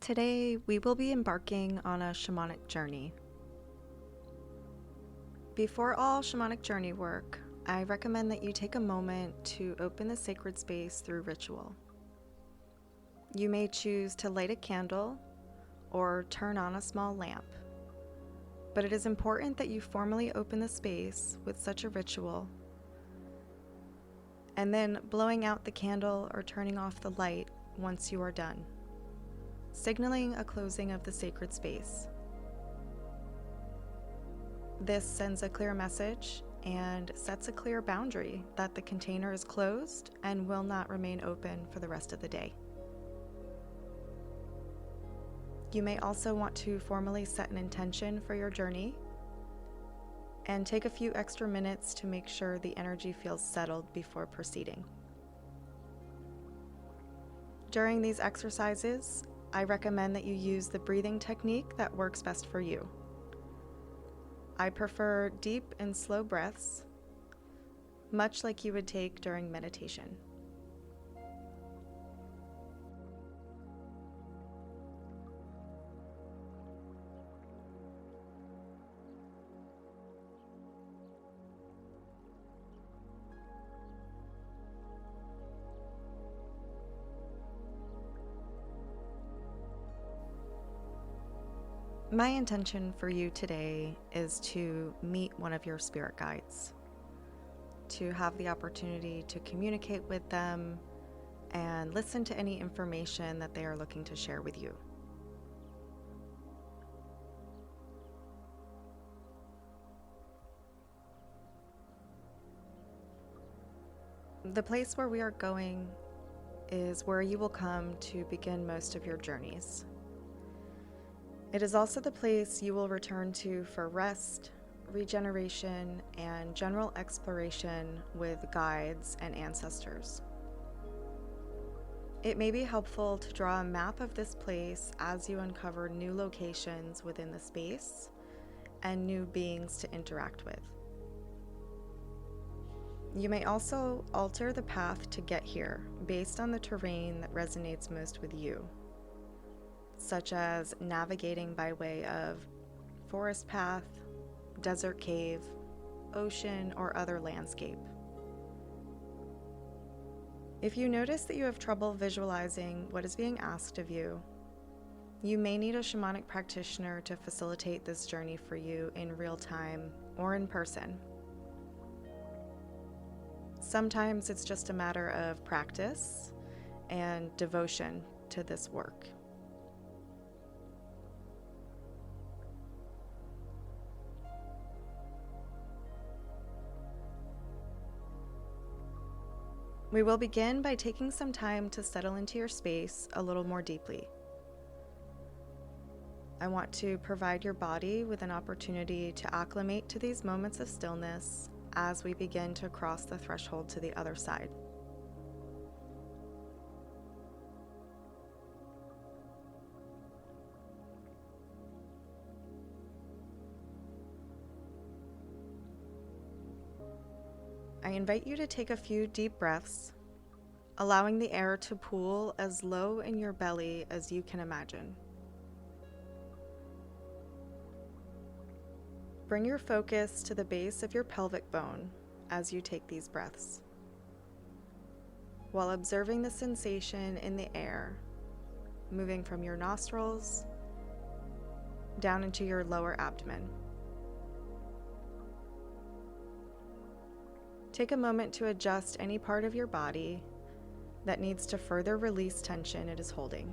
Today, we will be embarking on a shamanic journey. Before all shamanic journey work, I recommend that you take a moment to open the sacred space through ritual. You may choose to light a candle or turn on a small lamp, but it is important that you formally open the space with such a ritual, and then blowing out the candle or turning off the light once you are done, signaling a closing of the sacred space. This sends a clear message and sets a clear boundary that the container is closed and will not remain open for the rest of the day. You may also want to formally set an intention for your journey and take a few extra minutes to make sure the energy feels settled before proceeding. During these exercises, I recommend that you use the breathing technique that works best for you. I prefer deep and slow breaths, much like you would take during meditation. My intention for you today is to meet one of your spirit guides, to have the opportunity to communicate with them and listen to any information that they are looking to share with you. The place where we are going is where you will come to begin most of your journeys. It is also the place you will return to for rest, regeneration, and general exploration with guides and ancestors. It may be helpful to draw a map of this place as you uncover new locations within the space and new beings to interact with. You may also alter the path to get here based on the terrain that resonates most with you, such as navigating by way of forest path, desert cave, ocean, or other landscape. If you notice that you have trouble visualizing what is being asked of you, you may need a shamanic practitioner to facilitate this journey for you in real time or in person. Sometimes it's just a matter of practice and devotion to this work. We will begin by taking some time to settle into your space a little more deeply. I want to provide your body with an opportunity to acclimate to these moments of stillness as we begin to cross the threshold to the other side. I invite you to take a few deep breaths, allowing the air to pool as low in your belly as you can imagine. Bring your focus to the base of your pelvic bone as you take these breaths, while observing the sensation in the air, moving from your nostrils down into your lower abdomen. Take a moment to adjust any part of your body that needs to further release tension it is holding.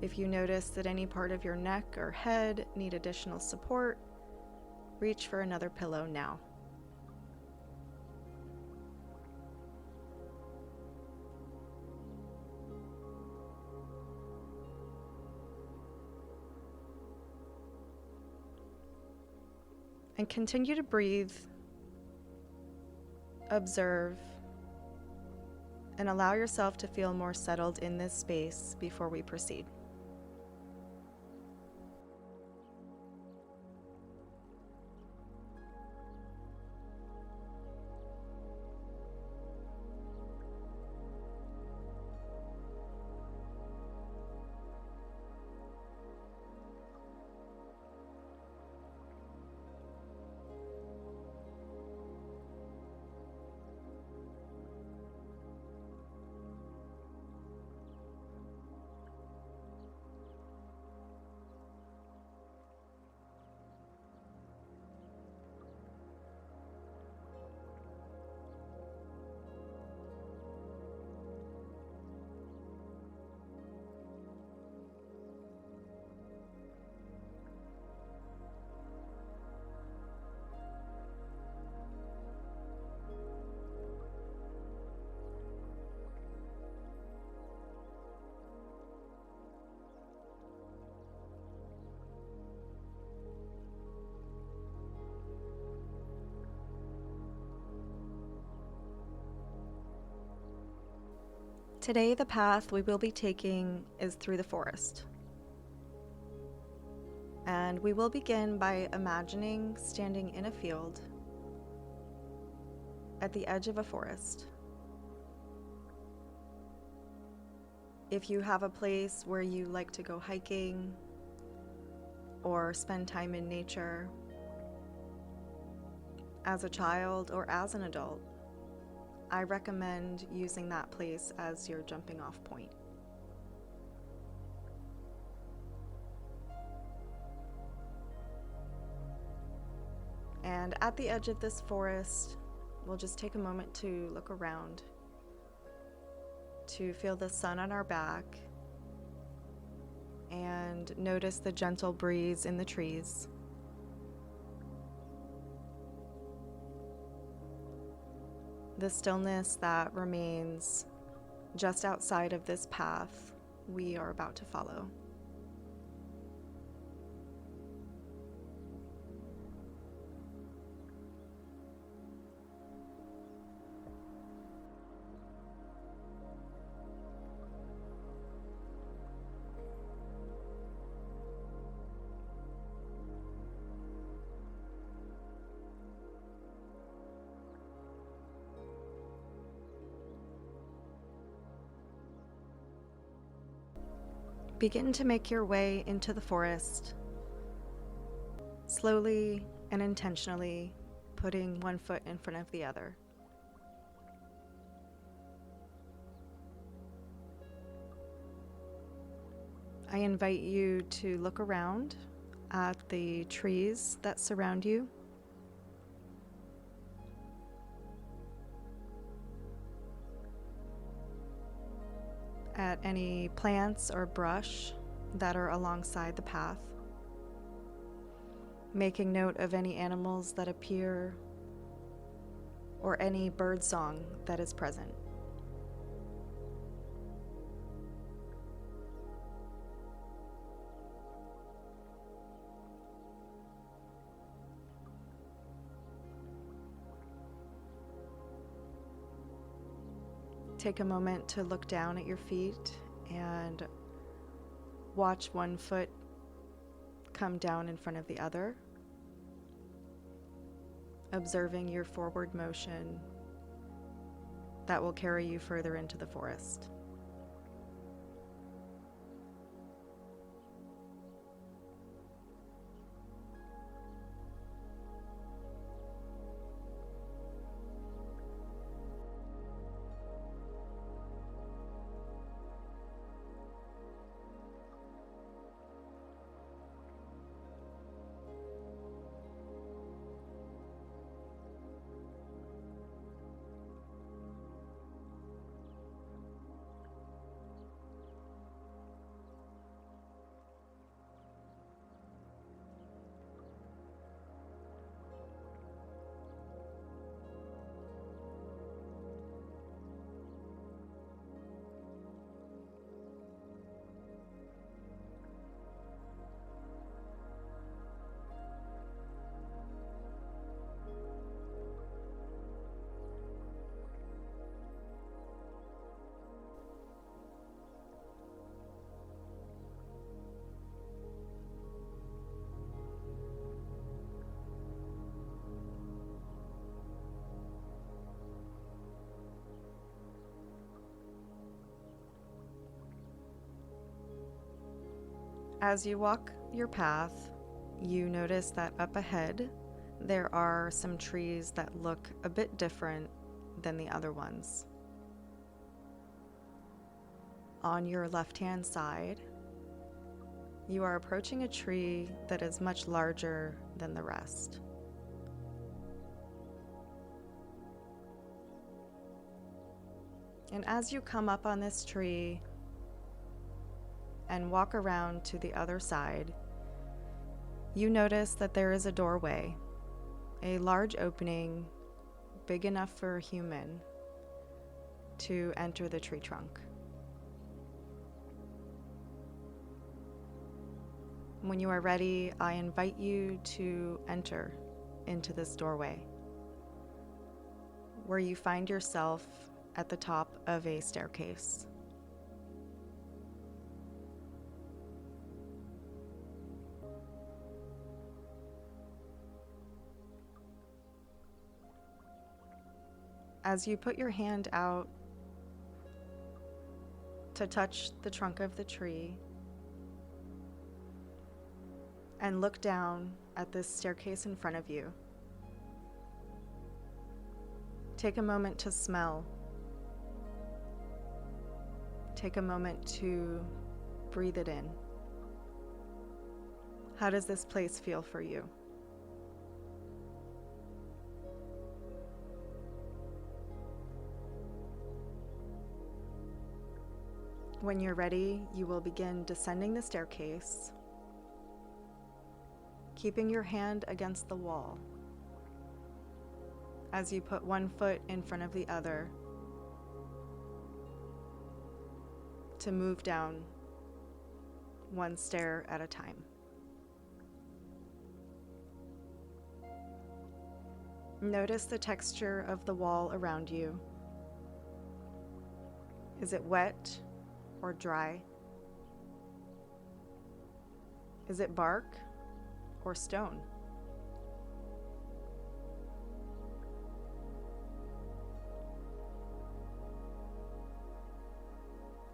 If you notice that any part of your neck or head need additional support, reach for another pillow now. And continue to breathe, observe, and allow yourself to feel more settled in this space before we proceed. Today, the path we will be taking is through the forest. And we will begin by imagining standing in a field at the edge of a forest. If you have a place where you like to go hiking or spend time in nature as a child or as an adult, I recommend using that place as your jumping off point. And at the edge of this forest, we'll just take a moment to look around, to feel the sun on our back, and notice the gentle breeze in the trees. The stillness that remains just outside of this path we are about to follow. Begin to make your way into the forest, slowly and intentionally putting one foot in front of the other. I invite you to look around at the trees that surround you. At any plants or brush that are alongside the path, making note of any animals that appear or any bird song that is present. Take a moment to look down at your feet and watch one foot come down in front of the other, observing your forward motion that will carry you further into the forest. As you walk your path, you notice that up ahead there are some trees that look a bit different than the other ones. On your left-hand side, you are approaching a tree that is much larger than the rest. And as you come up on this tree and walk around to the other side, you notice that there is a doorway, a large opening big enough for a human to enter the tree trunk. When you are ready, I invite you to enter into this doorway, where you find yourself at the top of a staircase. As you put your hand out to touch the trunk of the tree and look down at this staircase in front of you, take a moment to smell. Take a moment to breathe it in. How does this place feel for you? When you're ready, you will begin descending the staircase, keeping your hand against the wall as you put one foot in front of the other to move down one stair at a time. Notice the texture of the wall around you. Is it wet or dry? Is it bark or stone?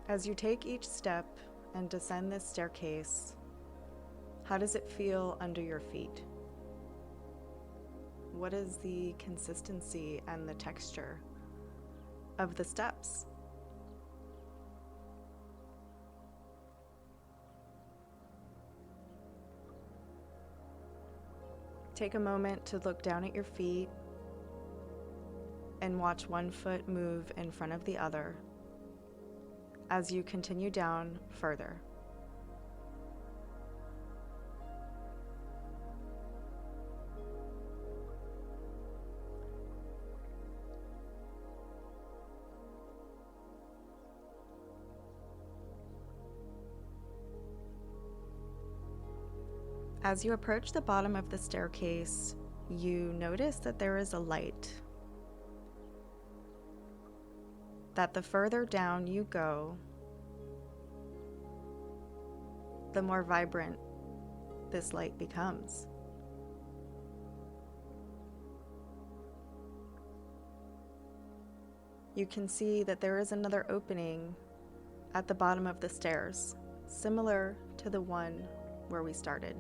As you take each step and descend this staircase, how does it feel under your feet? What is the consistency and the texture of the steps? Take a moment to look down at your feet and watch one foot move in front of the other as you continue down further. As you approach the bottom of the staircase, you notice that there is a light. That the further down you go, the more vibrant this light becomes. You can see that there is another opening at the bottom of the stairs, similar to the one where we started.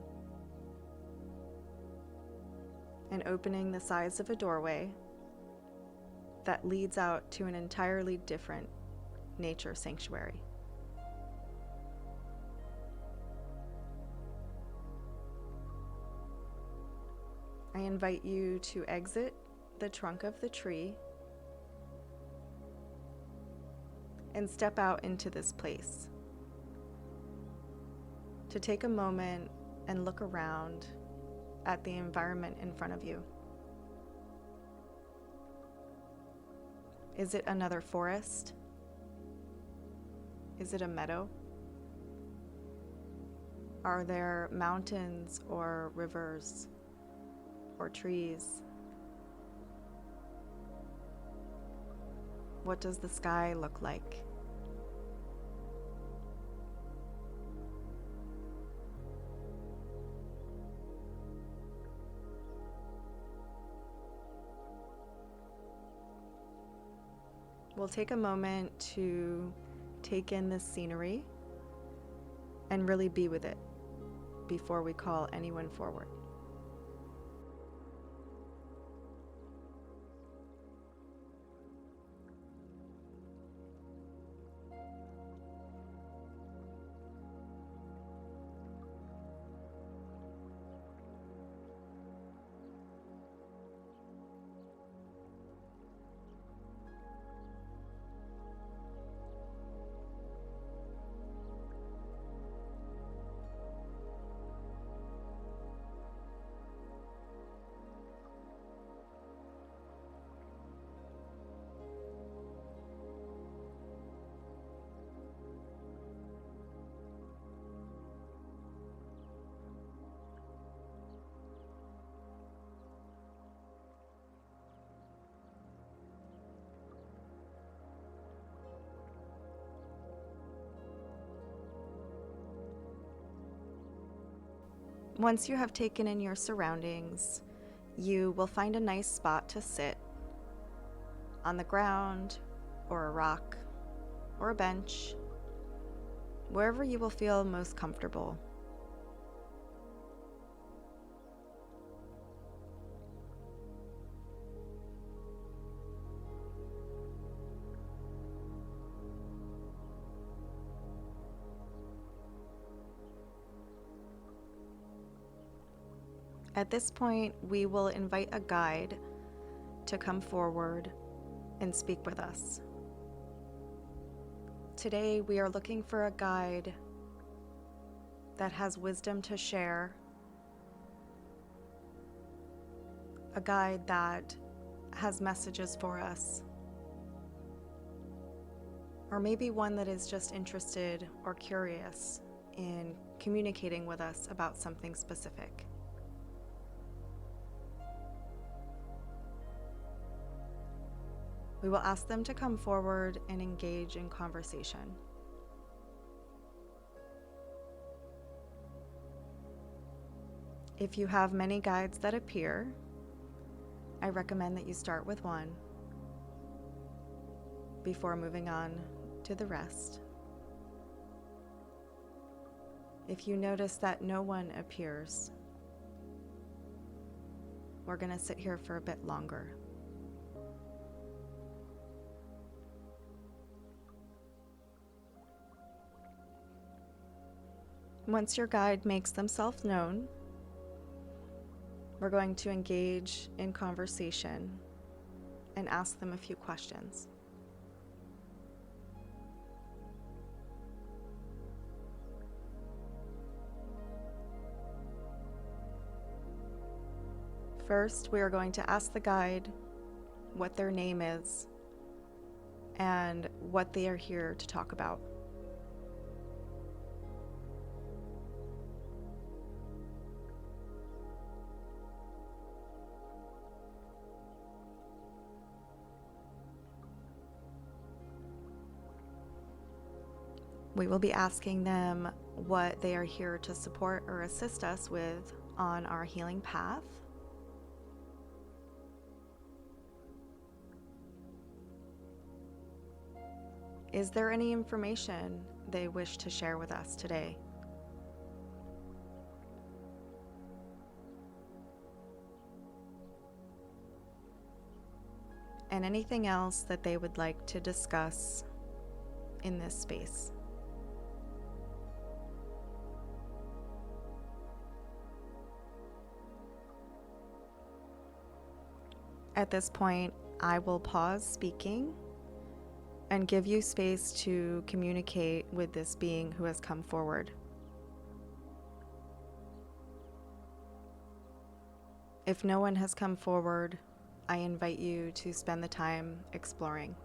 An opening the size of a doorway that leads out to an entirely different nature sanctuary. I invite you to exit the trunk of the tree and step out into this place. To take a moment and look around at the environment in front of you. Is it another forest? Is it a meadow? Are there mountains or rivers or trees? What does the sky look like? We'll take a moment to take in this scenery and really be with it before we call anyone forward. Once you have taken in your surroundings, you will find a nice spot to sit on the ground, or a rock, or a bench, wherever you will feel most comfortable. At this point, we will invite a guide to come forward and speak with us. Today, we are looking for a guide that has wisdom to share, a guide that has messages for us, or maybe one that is just interested or curious in communicating with us about something specific. We will ask them to come forward and engage in conversation. If you have many guides that appear, I recommend that you start with one before moving on to the rest. If you notice that no one appears, we're going to sit here for a bit longer. Once your guide makes themselves known, we're going to engage in conversation and ask them a few questions. First, we are going to ask the guide what their name is and what they are here to talk about. We will be asking them what they are here to support or assist us with on our healing path. Is there any information they wish to share with us today? And anything else that they would like to discuss in this space. At this point, I will pause speaking and give you space to communicate with this being who has come forward. If no one has come forward, I invite you to spend the time exploring.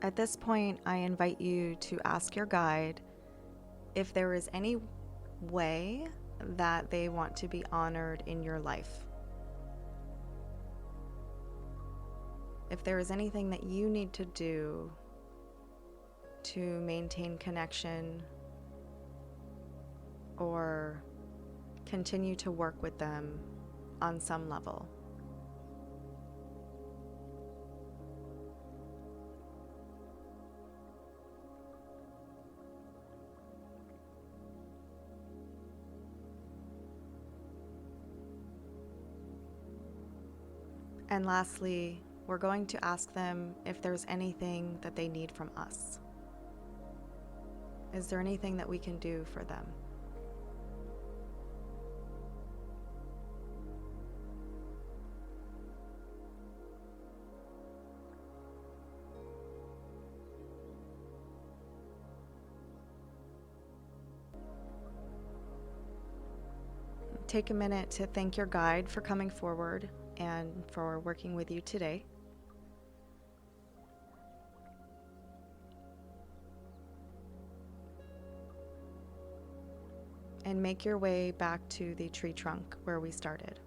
At this point, I invite you to ask your guide if there is any way that they want to be honored in your life. If there is anything that you need to do to maintain connection or continue to work with them on some level. And lastly, we're going to ask them if there's anything that they need from us. Is there anything that we can do for them? Take a minute to thank your guide for coming forward and for working with you today. And make your way back to the tree trunk where we started,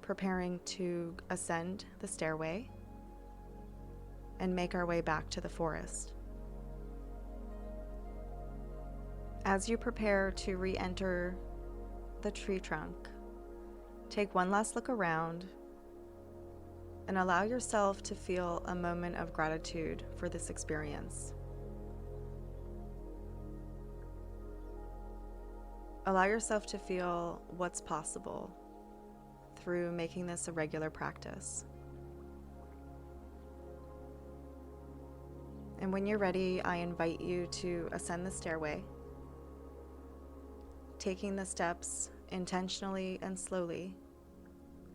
preparing to ascend the stairway and make our way back to the forest. As you prepare to re-enter the tree trunk, take one last look around and allow yourself to feel a moment of gratitude for this experience. Allow yourself to feel what's possible through making this a regular practice. And when you're ready, I invite you to ascend the stairway, taking the steps intentionally and slowly,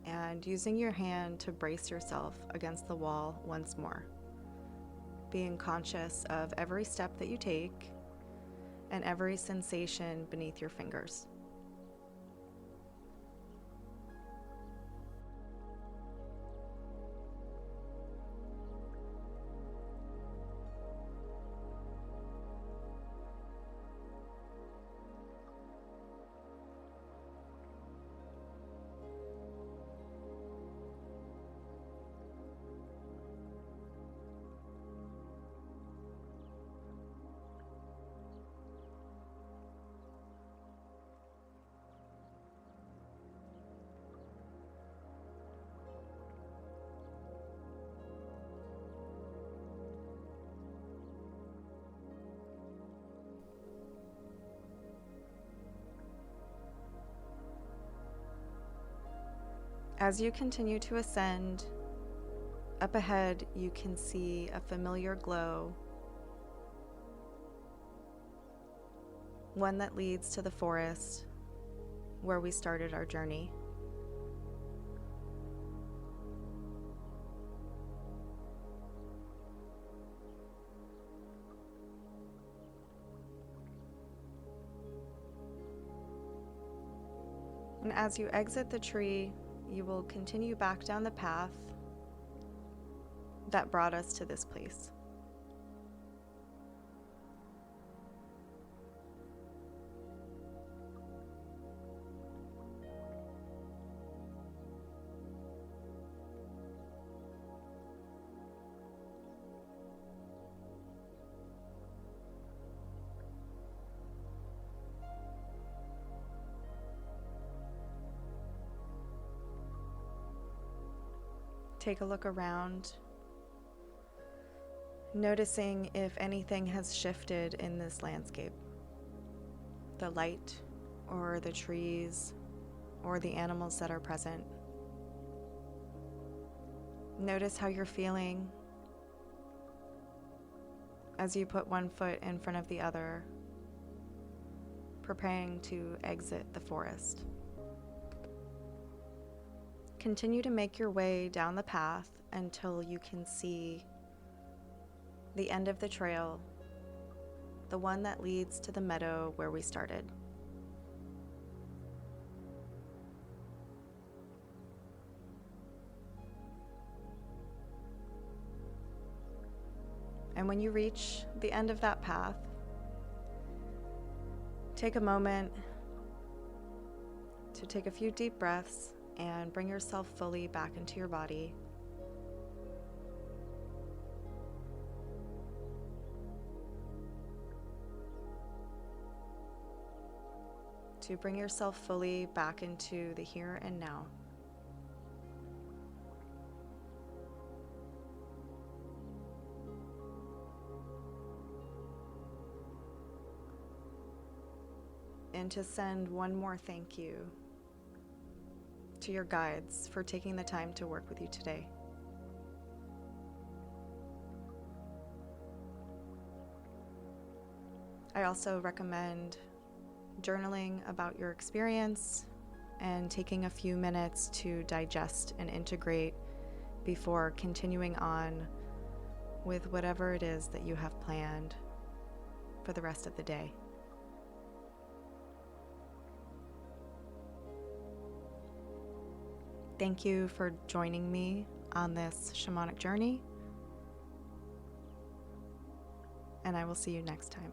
and using your hand to brace yourself against the wall once more, being conscious of every step that you take and every sensation beneath your fingers. As you continue to ascend, up ahead you can see a familiar glow, one that leads to the forest where we started our journey. And as you exit the tree, you will continue back down the path that brought us to this place. Take a look around, noticing if anything has shifted in this landscape. The light, or the trees, or the animals that are present. Notice how you're feeling as you put one foot in front of the other, preparing to exit the forest. Continue to make your way down the path until you can see the end of the trail, the one that leads to the meadow where we started. And when you reach the end of that path, take a moment to take a few deep breaths and bring yourself fully back into your body. To bring yourself fully back into the here and now. And to send one more thank you to your guides for taking the time to work with you today. I also recommend journaling about your experience and taking a few minutes to digest and integrate before continuing on with whatever it is that you have planned for the rest of the day. Thank you for joining me on this shamanic journey, and I will see you next time.